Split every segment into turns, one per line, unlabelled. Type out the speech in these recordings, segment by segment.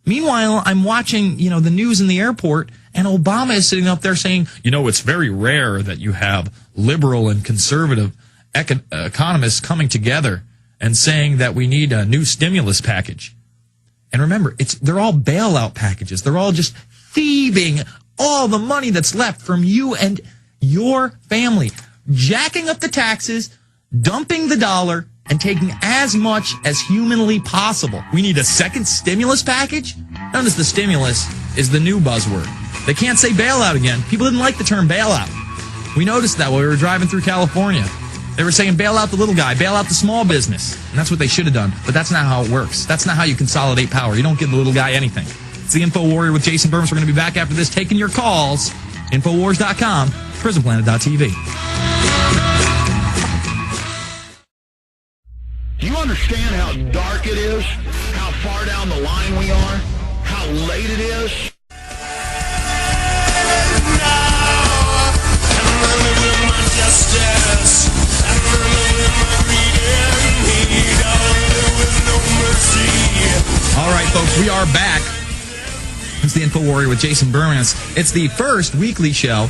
Meanwhile, I'm watching, the news in the airport, and Obama is sitting up there saying, it's very rare that you have liberal and conservative economists coming together and saying that we need a new stimulus package. And remember, they're all bailout packages. They're all just thieving all the money that's left from you and your family, jacking up the taxes, dumping the dollar, and taking as much as humanly possible. We need a second stimulus package? Notice the stimulus is the new buzzword. They can't say bailout again. People didn't like the term bailout. We noticed that while we were driving through California. They were saying bail out the little guy, bail out the small business. And that's what they should have done. But that's not how it works. That's not how you consolidate power. You don't give the little guy anything. It's the InfoWarrior with Jason Bermas. We're going to be back after this taking your calls. Infowars.com, prisonplanet.tv.
Do you understand how dark it is? How far down the line we are? How late it is?
All right, folks, we are back. It's the InfoWarrior with Jason Bermas. It's the first weekly show.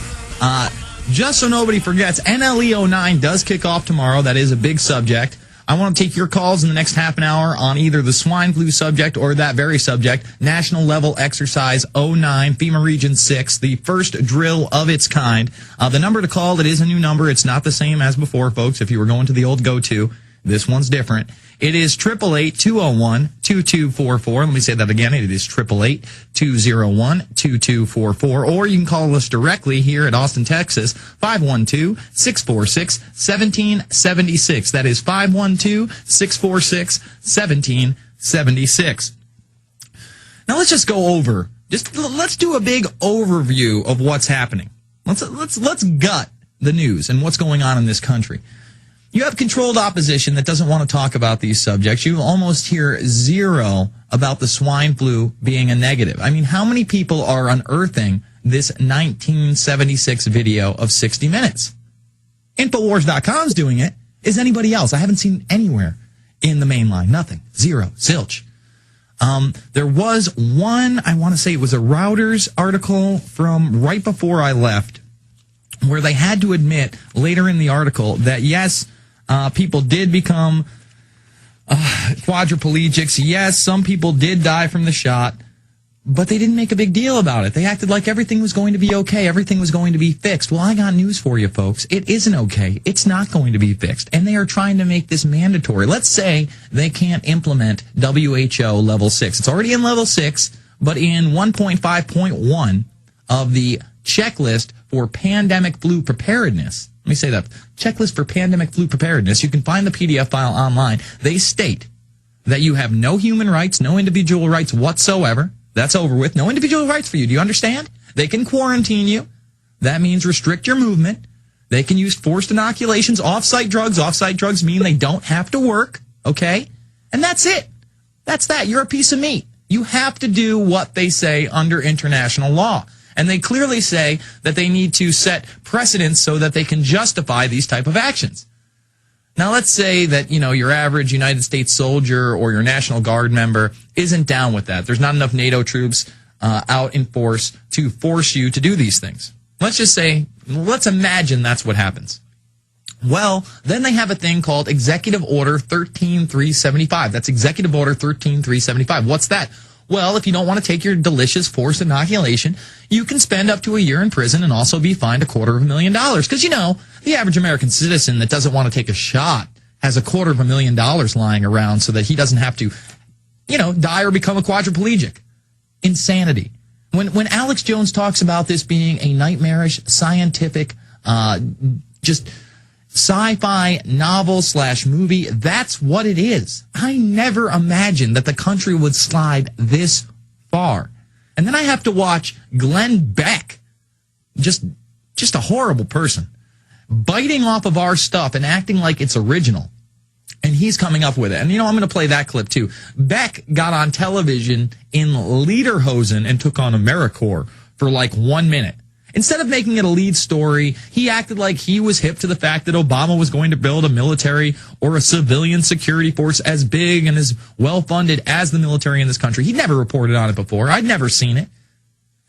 Just so nobody forgets, NLE 09 does kick off tomorrow. That is a big subject. I want to take your calls in the next half an hour on either the swine flu subject or that very subject, National Level Exercise 09, FEMA Region 6, the first drill of its kind. The number to call, it is a new number. It's not the same as before, folks. If you were going to the old go-to, this one's different. It is 888-201-2244. Let me say that again. It is 888-201-2244. Or you can call us directly here at Austin, Texas, 512-646-1776. That is 512-646-1776. Now let's just go over. Let's do a big overview of what's happening. Let's gut the news and what's going on in this country. You have controlled opposition that doesn't want to talk about these subjects. You almost hear zero about the swine flu being a negative. I mean, how many people are unearthing this 1976 video of 60 Minutes? Infowars.com is doing it. Is anybody else? I haven't seen anywhere in the main line. Nothing. Zero. Zilch. There was one, I want to say it was a Reuters article from right before I left, where they had to admit later in the article that, yes, people did become quadriplegics. Yes, some people did die from the shot, but they didn't make a big deal about it. They acted like everything was going to be okay. Everything was going to be fixed. Well, I got news for you, folks. It isn't okay. It's not going to be fixed. And they are trying to make this mandatory. Let's say they can't implement WHO level 6. It's already in level 6, but in 1.5.1 of the checklist for pandemic flu preparedness. Let me say that. Checklist for pandemic flu preparedness. You can find the PDF file online. They state that you have no human rights, no individual rights whatsoever. That's over with. No individual rights for you. Do you understand? They can quarantine you. That means restrict your movement. They can use forced inoculations, off-site drugs. Off-site drugs mean they don't have to work. Okay? And that's it. That's that. You're a piece of meat. You have to do what they say under international law. And they clearly say that they need to set precedents so that they can justify these type of actions. Now, let's say that, your average United States soldier or your National Guard member isn't down with that. There's not enough NATO troops out in force to force you to do these things. Let's imagine that's what happens. Well, then they have a thing called Executive Order 13375. That's Executive Order 13375. What's that? Well, if you don't want to take your delicious forced inoculation, you can spend up to a year in prison and also be fined $250,000. Because, the average American citizen that doesn't want to take a shot has $250,000 lying around so that he doesn't have to, die or become a quadriplegic. Insanity. When Alex Jones talks about this being a nightmarish, scientific, just sci-fi novel/movie, that's what it is. I never imagined that the country would slide this far. And then I have to watch Glenn Beck, just a horrible person, biting off of our stuff and acting like it's original. And he's coming up with it. And, I'm going to play that clip, too. Beck got on television in Lederhosen and took on AmeriCorps for 1 minute. Instead of making it a lead story, he acted like he was hip to the fact that Obama was going to build a military or a civilian security force as big and as well-funded as the military in this country. He'd never reported on it before. I'd never seen it.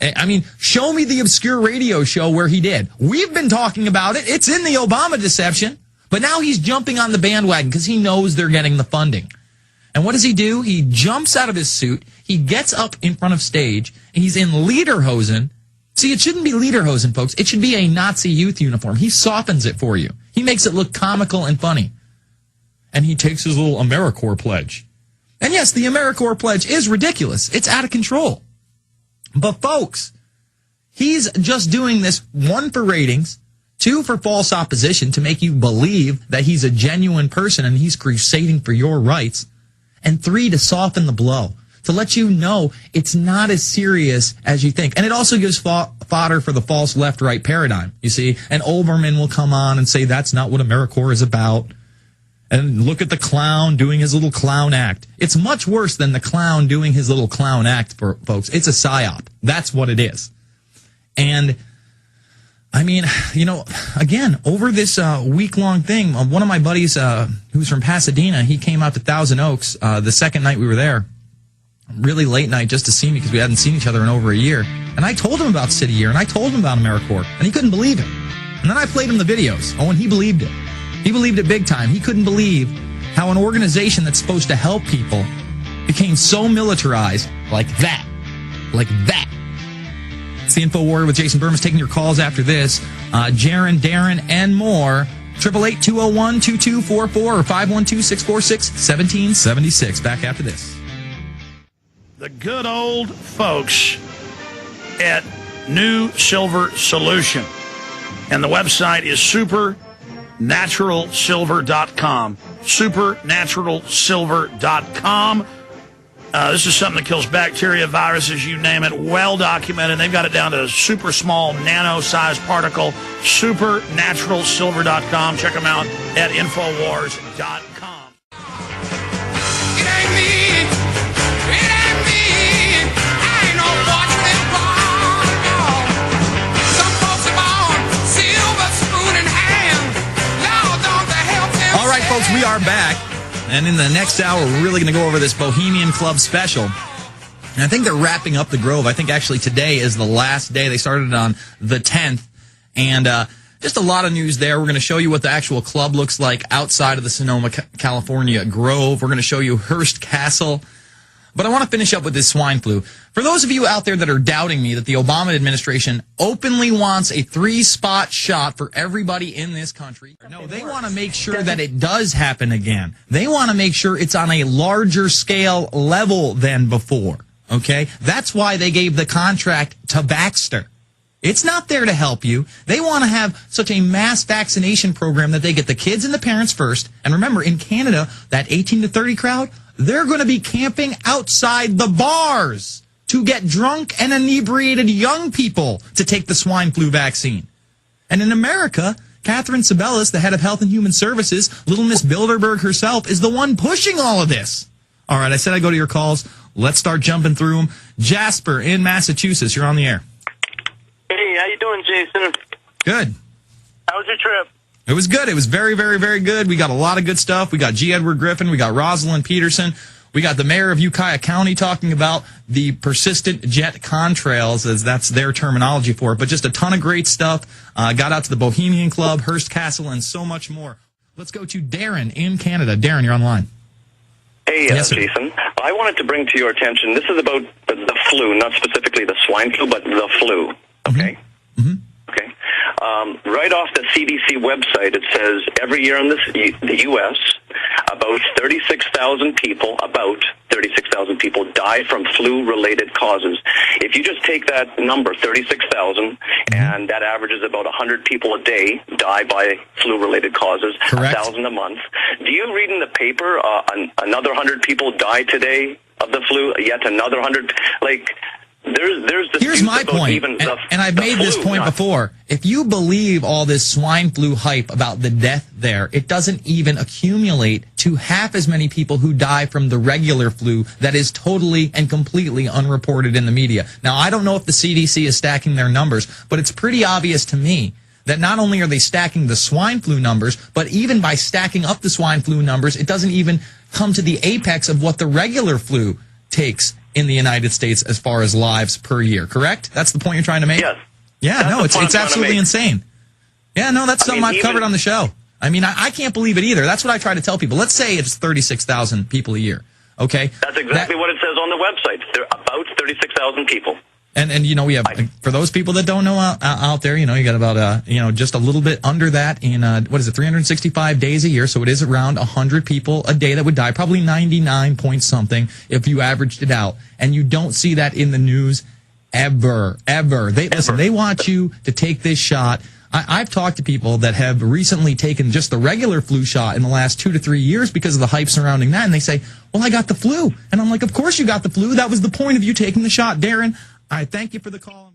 I mean, show me the obscure radio show where he did. We've been talking about it. It's in the Obama deception. But now he's jumping on the bandwagon because he knows they're getting the funding. And what does he do? He jumps out of his suit. He gets up in front of stage. And he's in lederhosen. See, it shouldn't be lederhosen, folks. It should be a Nazi youth uniform. He softens it for you. He makes it look comical and funny. And he takes his little AmeriCorps pledge. And yes, the AmeriCorps pledge is ridiculous. It's out of control. But folks, he's just doing this, 1, for ratings, 2, for false opposition to make you believe that he's a genuine person and he's crusading for your rights, and 3, to soften the blow, to let you know it's not as serious as you think. And it also gives fodder for the false left-right paradigm, you see. And Olbermann will come on and say that's not what AmeriCorps is about. And look at the clown doing his little clown act. It's much worse than the clown doing his little clown act, folks. It's a psyop. That's what it is. And, I mean, you know, again, over this week-long thing, one of my buddies who's from Pasadena, he came out to Thousand Oaks the second night we were there, really late night, just to see me because we hadn't seen each other in over a year. And I told him about City Year, and I told him about AmeriCorps, and he couldn't believe it. And then I played him the videos. Oh, and he believed it. He believed it big time. He couldn't believe how an organization that's supposed to help people became so militarized like that. Like that. It's the InfoWarrior with Jason Bermas taking your calls after this. Jaron, Darren, and more. 888-201-2244 or 512-646-1776. Back after this.
The good old folks at New Silver Solution. And the website is supernaturalsilver.com. Supernaturalsilver.com. This is something that kills bacteria, viruses, you name it, well documented. They've got it down to a super small nano-sized particle. Supernaturalsilver.com. Check them out at InfoWars.com.
It ain't me. It ain't me. I ain't no fortunate born. Some folks are born silver spoon in hand. Lord, don't they help them.
All right, folks, we are back. And in the next hour, we're really going to go over this Bohemian Club special. And I think they're wrapping up the Grove. I think actually today is the last day. They started on the 10th. And just a lot of news there. We're going to show you what the actual club looks like outside of the Sonoma, California Grove. We're going to show you Hearst Castle. But I want to finish up with this swine flu. For those of you out there that are doubting me that the Obama administration openly wants a 3-spot shot for everybody in this country, no, they want to make sure that it does happen again. They want to make sure it's on a larger scale level than before, okay? That's why they gave the contract to Baxter. It's not there to help you. They want to have such a mass vaccination program that they get the kids and the parents first. And remember, in Canada, that 18 to 30 crowd, they're going to be camping outside the bars to get drunk and inebriated young people to take the swine flu vaccine. And in America, Catherine Sebelius, the head of Health and Human Services, Little Miss Bilderberg herself, is the one pushing all of this. All right, I said I'd go to your calls. Let's start jumping through them. Jasper in Massachusetts, you're on the air.
Hey, how you doing, Jason?
Good.
How was your trip?
It was good. It was very, very, very good. We got a lot of good stuff. We got G. Edward Griffin. We got Rosalind Peterson. We got the mayor of Ukiah County talking about the persistent jet contrails, as that's their terminology for it. But just a ton of great stuff. Got out to the Bohemian Club, Hearst Castle, and so much more. Let's go to Darren in Canada. Darren, you're online.
Hey,
Yes, sir.
Jason. I wanted to bring to your attention, this is about the flu, not specifically the swine flu, but the flu. Okay?
Mm-hmm.
Okay. Right off the CDC website, it says every year in the U.S., about 36,000 people die from flu-related causes. If you just take that number, 36,000, and that averages about 100 people a day die by flu-related causes,
Correct.
1,000 a month. Do you read in the paper another 100 people die today of the flu, yet another 100? Like, there's
Here's my point, and I've made this point before. If you believe all this swine flu hype about the death there, it doesn't even accumulate to half as many people who die from the regular flu that is totally and completely unreported in the media. Now, I don't know if the CDC is stacking their numbers, but it's pretty obvious to me that not only are they stacking the swine flu numbers, but even by stacking up the swine flu numbers, it doesn't even come to the apex of what the regular flu takes in the United States as far as lives per year, correct? That's the point you're trying to make?
Yes.
Yeah,
That's
no, it's absolutely insane. Yeah, no, that's something I've covered on the show. I mean, I can't believe it either. That's what I try to tell people. Let's say it's 36,000 people a year, okay?
That's exactly what it says on the website. There are about 36,000 people.
And you know, we have, for those people that don't know out there, you know, you got about, just a little bit under that in, 365 days a year. So it is around 100 people a day that would die, probably 99 point something if you averaged it out. And you don't see that in the news ever. Listen, they want you to take this shot. I've talked to people that have recently taken just the regular flu shot in the last 2 to 3 years because of the hype surrounding that. And they say, well, I got the flu. And I'm like, of course you got the flu. That was the point of you taking the shot, Darren. I thank you for the call.